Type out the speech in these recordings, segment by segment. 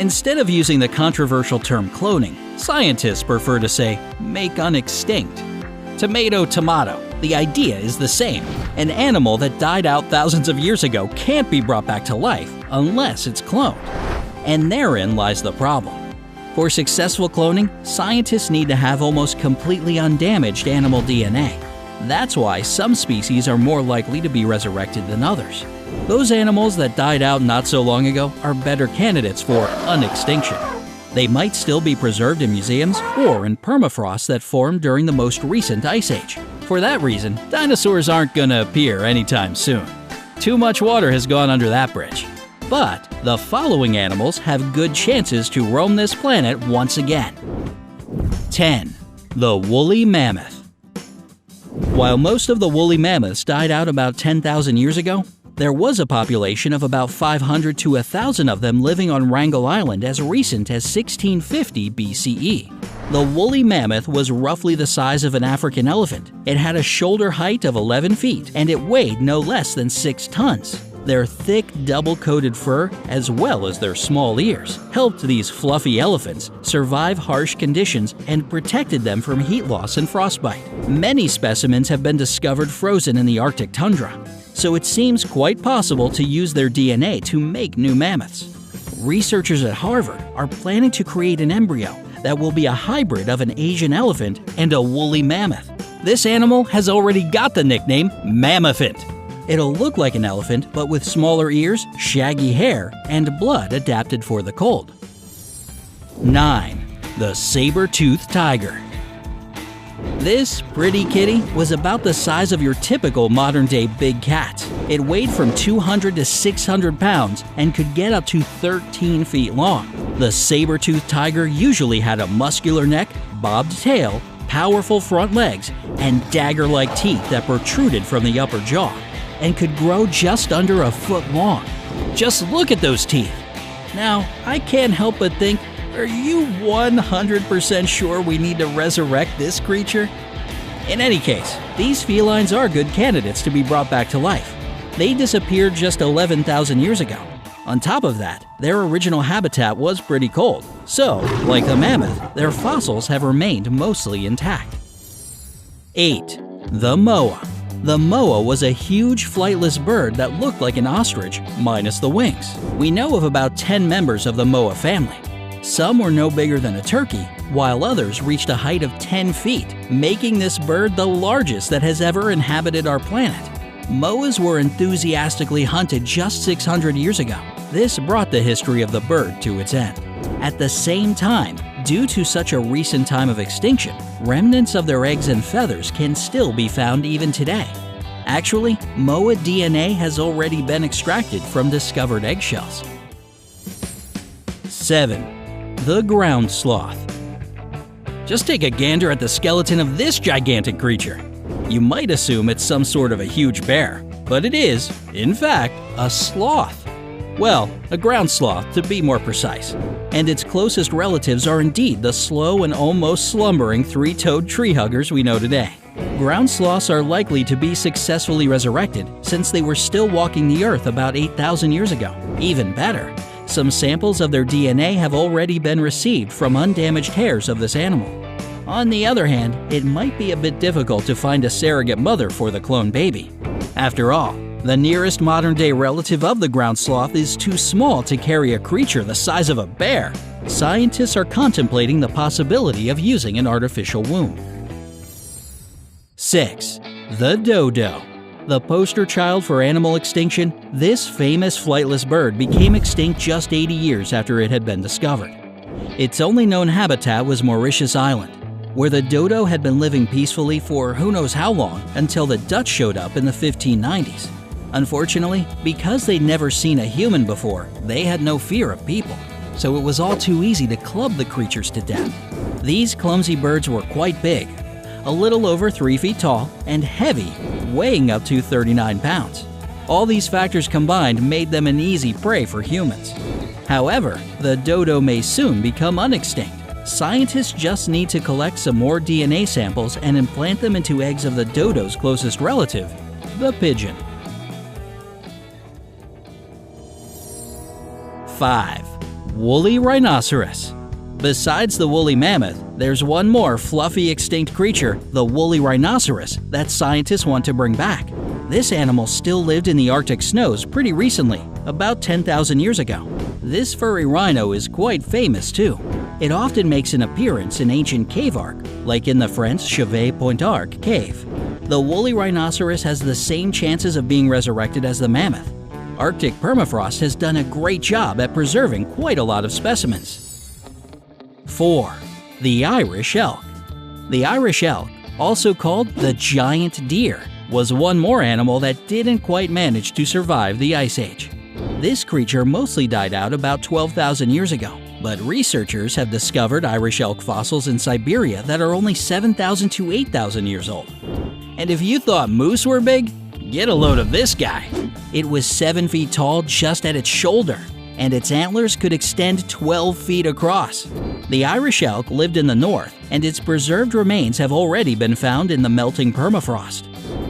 Instead of using the controversial term cloning, scientists prefer to say, make unextinct. Tomato, tomato. The idea is the same. An animal that died out thousands of years ago can't be brought back to life unless it's cloned. And therein lies the problem. For successful cloning, scientists need to have almost completely undamaged animal DNA. That's why some species are more likely to be resurrected than others. Those animals that died out not so long ago are better candidates for unextinction. They might still be preserved in museums or in permafrost that formed during the most recent ice age. For that reason, dinosaurs aren't gonna appear anytime soon. Too much water has gone under that bridge. But the following animals have good chances to roam this planet once again. 10. The woolly mammoth. While most of the woolly mammoths died out about 10,000 years ago, there was a population of about 500 to 1,000 of them living on Wrangel Island as recent as 1650 BCE. The woolly mammoth was roughly the size of an African elephant. It had a shoulder height of 11 feet, and it weighed no less than 6 tons. Their thick, double-coated fur, as well as their small ears, helped these fluffy elephants survive harsh conditions and protected them from heat loss and frostbite. Many specimens have been discovered frozen in the Arctic tundra, so it seems quite possible to use their DNA to make new mammoths. Researchers at Harvard are planning to create an embryo that will be a hybrid of an Asian elephant and a woolly mammoth. This animal has already got the nickname Mammophant. It'll look like an elephant, but with smaller ears, shaggy hair, and blood adapted for the cold. 9. The saber-toothed tiger. This pretty kitty was about the size of your typical modern-day big cat. It weighed from 200 to 600 pounds and could get up to 13 feet long. The saber-toothed tiger usually had a muscular neck, bobbed tail, powerful front legs, and dagger-like teeth that protruded from the upper jaw, and could grow just under a foot long. Just look at those teeth. Now, I can't help but think, are you 100% sure we need to resurrect this creature? In any case, these felines are good candidates to be brought back to life. They disappeared just 11,000 years ago. On top of that, their original habitat was pretty cold, so, like the mammoth, their fossils have remained mostly intact. 8. The moa. The moa was a huge flightless bird that looked like an ostrich, minus the wings. We know of about 10 members of the moa family. Some were no bigger than a turkey, while others reached a height of 10 feet, making this bird the largest that has ever inhabited our planet. Moas were enthusiastically hunted just 600 years ago. This brought the history of the bird to its end. At the same time, due to such a recent time of extinction, remnants of their eggs and feathers can still be found even today. Actually, moa DNA has already been extracted from discovered eggshells. 7. The ground sloth. Just take a gander at the skeleton of this gigantic creature. You might assume it's some sort of a huge bear, but it is, in fact, a sloth. Well, a ground sloth to be more precise. And its closest relatives are indeed the slow and almost slumbering three-toed tree huggers we know today. Ground sloths are likely to be successfully resurrected since they were still walking the earth about 8,000 years ago. Even better, some samples of their DNA have already been received from undamaged hairs of this animal. On the other hand, it might be a bit difficult to find a surrogate mother for the clone baby. After all, the nearest modern-day relative of the ground sloth is too small to carry a creature the size of a bear. Scientists are contemplating the possibility of using an artificial womb. 6. The dodo. The poster child for animal extinction, this famous flightless bird became extinct just 80 years after it had been discovered. Its only known habitat was Mauritius Island, where the dodo had been living peacefully for who knows how long until the Dutch showed up in the 1590s. Unfortunately, because they'd never seen a human before, they had no fear of people, so it was all too easy to club the creatures to death. These clumsy birds were quite big, a little over 3 feet tall, and heavy, weighing up to 39 pounds. All these factors combined made them an easy prey for humans. However, the dodo may soon become unextinct. Scientists just need to collect some more DNA samples and implant them into eggs of the dodo's closest relative, the pigeon. 5. Woolly rhinoceros. Besides the woolly mammoth, there's one more fluffy extinct creature, the woolly rhinoceros, that scientists want to bring back. This animal still lived in the Arctic snows pretty recently, about 10,000 years ago. This furry rhino is quite famous too. It often makes an appearance in ancient cave art, like in the French Chauvet-Pointe cave. The woolly rhinoceros has the same chances of being resurrected as the mammoth. Arctic permafrost has done a great job at preserving quite a lot of specimens. 4. The Irish elk. The Irish elk, also called the giant deer, was one more animal that didn't quite manage to survive the Ice Age. This creature mostly died out about 12,000 years ago, but researchers have discovered Irish elk fossils in Siberia that are only 7,000 to 8,000 years old. And if you thought moose were big, get a load of this guy. It was 7 feet tall just at its shoulder, and its antlers could extend 12 feet across. The Irish elk lived in the north, and its preserved remains have already been found in the melting permafrost.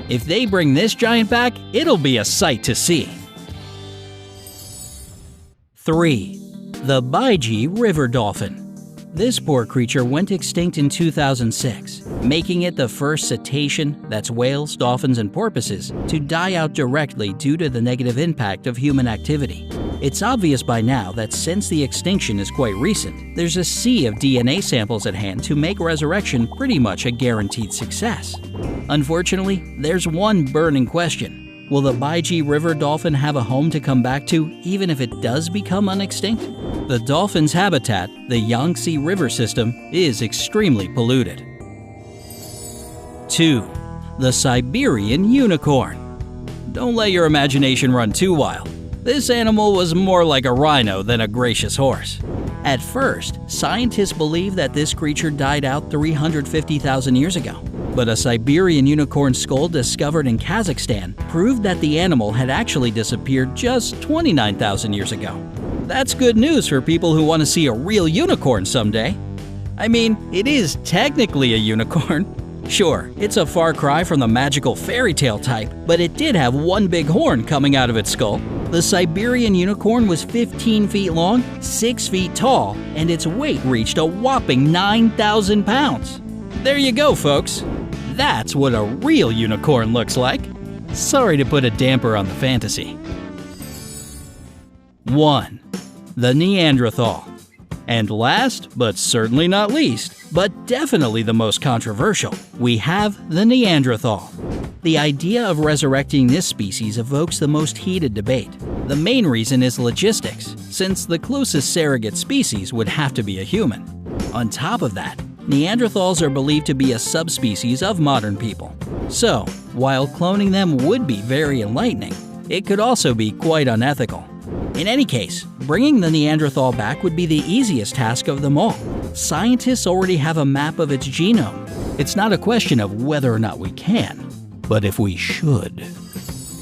If they bring this giant back, it'll be a sight to see. 3. The Baiji river dolphin. This poor creature went extinct in 2006, making it the first cetacean, that's whales, dolphins, and porpoises, to die out directly due to the negative impact of human activity. It's obvious by now that since the extinction is quite recent, there's a sea of DNA samples at hand to make resurrection pretty much a guaranteed success. Unfortunately, there's one burning question. Will the Baiji river dolphin have a home to come back to even if it does become unextinct? The dolphin's habitat, the Yangtze River system, is extremely polluted. 2. The Siberian unicorn. Don't let your imagination run too wild. This animal was more like a rhino than a gracious horse. At first, scientists believed that this creature died out 350,000 years ago. But a Siberian unicorn skull discovered in Kazakhstan proved that the animal had actually disappeared just 29,000 years ago. That's good news for people who want to see a real unicorn someday. I mean, it is technically a unicorn. Sure, it's a far cry from the magical fairy tale type, but it did have one big horn coming out of its skull. The Siberian unicorn was 15 feet long, 6 feet tall, and its weight reached a whopping 9,000 pounds. There you go, folks. That's what a real unicorn looks like. Sorry to put a damper on the fantasy. 1. The Neanderthal. And last, but certainly not least, but definitely the most controversial, we have the Neanderthal. The idea of resurrecting this species evokes the most heated debate. The main reason is logistics, since the closest surrogate species would have to be a human. On top of that, Neanderthals are believed to be a subspecies of modern people. So, while cloning them would be very enlightening, it could also be quite unethical. In any case, bringing the Neanderthal back would be the easiest task of them all. Scientists already have a map of its genome. It's not a question of whether or not we can, but if we should.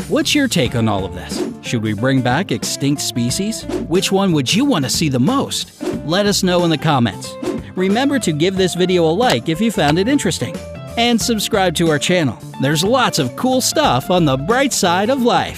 What's your take on all of this? Should we bring back extinct species? Which one would you want to see the most? Let us know in the comments. Remember to give this video a like if you found it interesting. And subscribe to our channel. There's lots of cool stuff on the bright side of life.